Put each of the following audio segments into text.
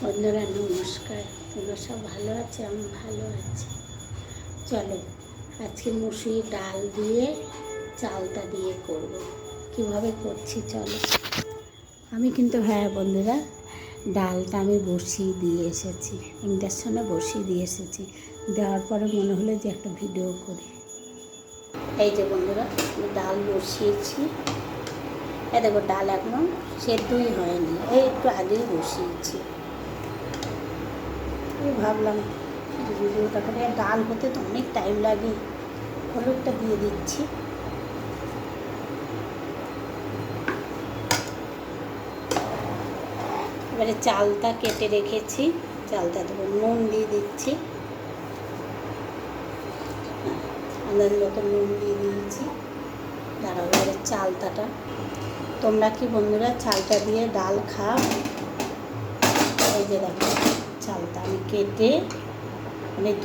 বন্ধুরা নমস্কার, তোমরা সব ভালো আছো? আমি ভালো আছি। চলো আজকে মুসুরি ডাল দিয়ে চালতা দিয়ে করব, কিভাবে করছি চলো। আমি কিন্তু বন্ধুরা, ডালটা আমি বসিয়ে দিয়ে এসেছি, ইন্ডাকশনে বসিয়ে দিয়ে এসেছি। দেওয়ার পরে মনে হলো যে একটা ভিডিও করি। এই যে বন্ধুরা, আমি ডাল বসিয়েছি। দেখো ডাল এখনো সেদ্ধই হয়নি, এই একটু আগেই বসিয়েছি। ভাবলাম ভিডিওটা করে, ডাল হতে তো অনেক টাইম লাগে। হলুদটা দিয়ে দিচ্ছি। এবারে চালটা কেটে রেখেছি, চালটা দেবো, নুন দিয়ে দিচ্ছি, আন্দাজ মতো নুন দিয়ে দিয়েছি। দাঁড়াও, এবারে চালতাটা, তোমরা কি বন্ধুরা চালটা দিয়ে ডাল খাও? এই যে দেখো চালটা আমি কেটে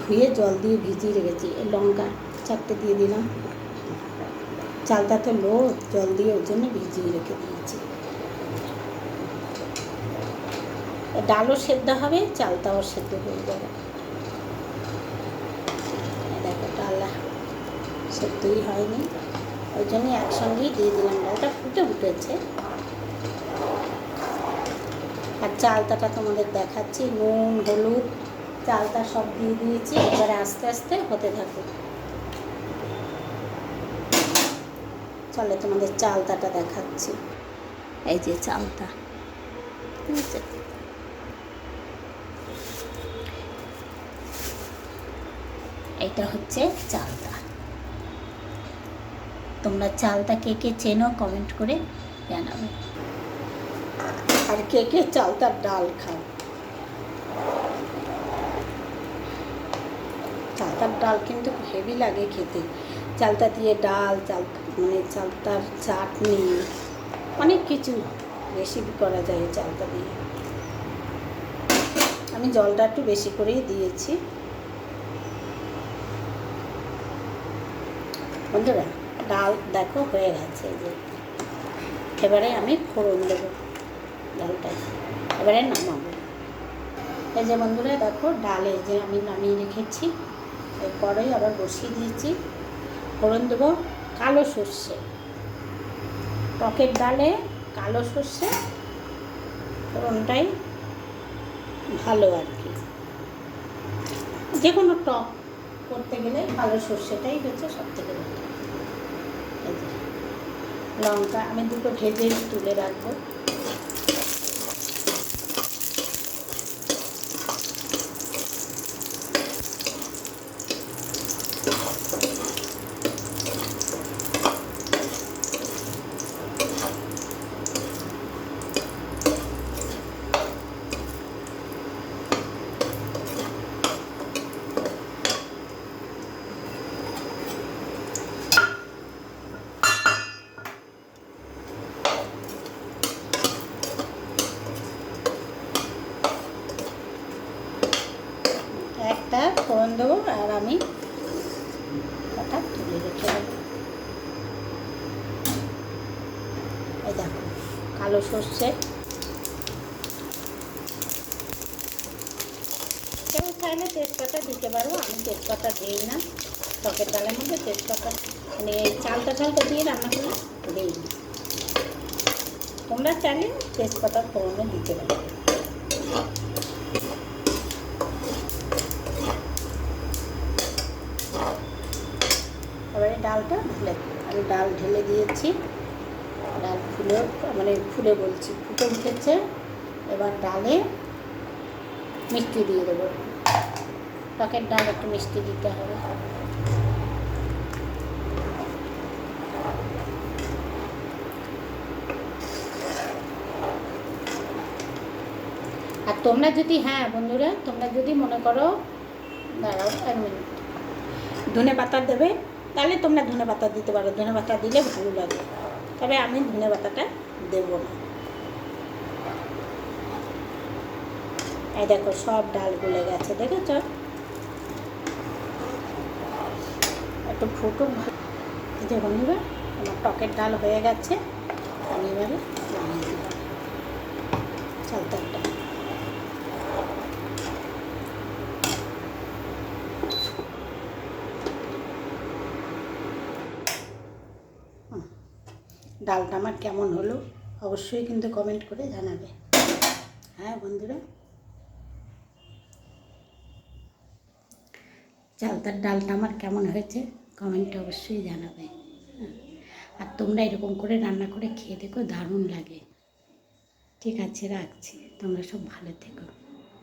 ধুয়ে জল দিয়ে ভিজিয়ে রেখেছি। লঙ্কা চারটে দিয়ে দিলাম। চালটা তো লো, জল দিয়ে ওর জন্য ভিজিয়ে রেখে দিয়েছি। ডালও সেদ্ধ হবে, চালটাও সেদ্ধ হয়ে যাবে। দেখো ডাল সেদ্ধই হয়নি, ওই জন্য একসঙ্গেই দিয়ে দিলাম। ডালটা ফুটে উঠেছে। আর চালতাটা তোমাদের দেখাচ্ছি, নুন হলুদ চালটা সব দিয়ে দিয়েছি। এবারে আস্তে আস্তে হতে থাকুক। চলে তোমাদের চালতাটা দেখাচ্ছি। এই যে চালতা, ঠিক আছে? এইটা হচ্ছে চালতা। তোমরা চালতা কে কে চেনো কমেন্ট করে জানাবে। আর কে কে চালতার ডাল খাও? চালতার ডাল কিন্তু হেভি লাগে খেতে। চালতা দিয়ে ডাল, চালতার চাটনি, অনেক কিছু রেসিপি করা যায় চালতা দিয়ে। আমি জলটা একটু বেশি করেই দিয়েছি। বন্ধুরা ডাল দেখো হয়ে গেছে। যে এবারে আমি ফোড়ন দেবো ডালটা, এবারে নামাবো। এই যে বন্ধুরা দেখো ডালে যে আমি নামিয়ে রেখেছি, এরপরেই আবার বসিয়ে দিয়েছি। ফোড়ন দেবো কালো সর্ষে, টকের ডালে কালো সর্ষে ফোড়নটাই ভালো আর কি। যে কোনো টক করতে গেলে কালো সর্ষেটাই হচ্ছে সব থেকে ভালো। লঙ্কা আমি দুটো ভেজে তুলে রাখবো। একটা ফোড়ন দেবো আর আমি ওটা তুলে রেখে দেবো। এই দেখো কালো সর্ষে, কেউ চাইলে তেজপাতা দিতে পারবো, আমি তেজপাতা দিই না। টকের ডালের মধ্যে তেজপাতা চালটা দিয়ে রান্না করলে দিই না। তোমরা চাইলে তেজপাতা ফোড়নে দিতে পারো। এবারে ডালটা ঢেলে, আমি ডাল ঢেলে দিয়েছি। ডাল ফুলে বলছি ফুটে উঠেছে। এবার ডালে মিষ্টি দিয়ে দেবো। টকের ডাল একটু মিষ্টি দিতে হবে। আর তোমরা যদি বন্ধুরা, তোমরা যদি মনে করো, দাঁড়াও 1 মিনিট, ধনে পাতা দেবে, তাহলে তোমরা ধনে পাতা দিতে পারো। ধনে পাতা দিলে ভালো লাগে, তবে আমি ধনে পাতাটা দেবো না। এই দেখো সব ডাল গলে গেছে, দেখেছ? একটু ফুটুক। এই যে বন্ধুরা আমার টকের ডাল হয়ে গেছে। আমি এবারে নামিয়ে দিলাম চালতার ডাল। ডালটা আমার কেমন হলো অবশ্যই কিন্তু কমেন্ট করে জানাবে। হ্যাঁ বন্ধুরা, চালতার ডালটা আমার কেমন হয়েছে কমেন্টে অবশ্যই জানাবে। আর তোমরা এরকম করে রান্না করে খেয়ে দেখো, দারুণ লাগে। ঠিক আছে, রাখছি, তোমরা সব ভালো থেকো।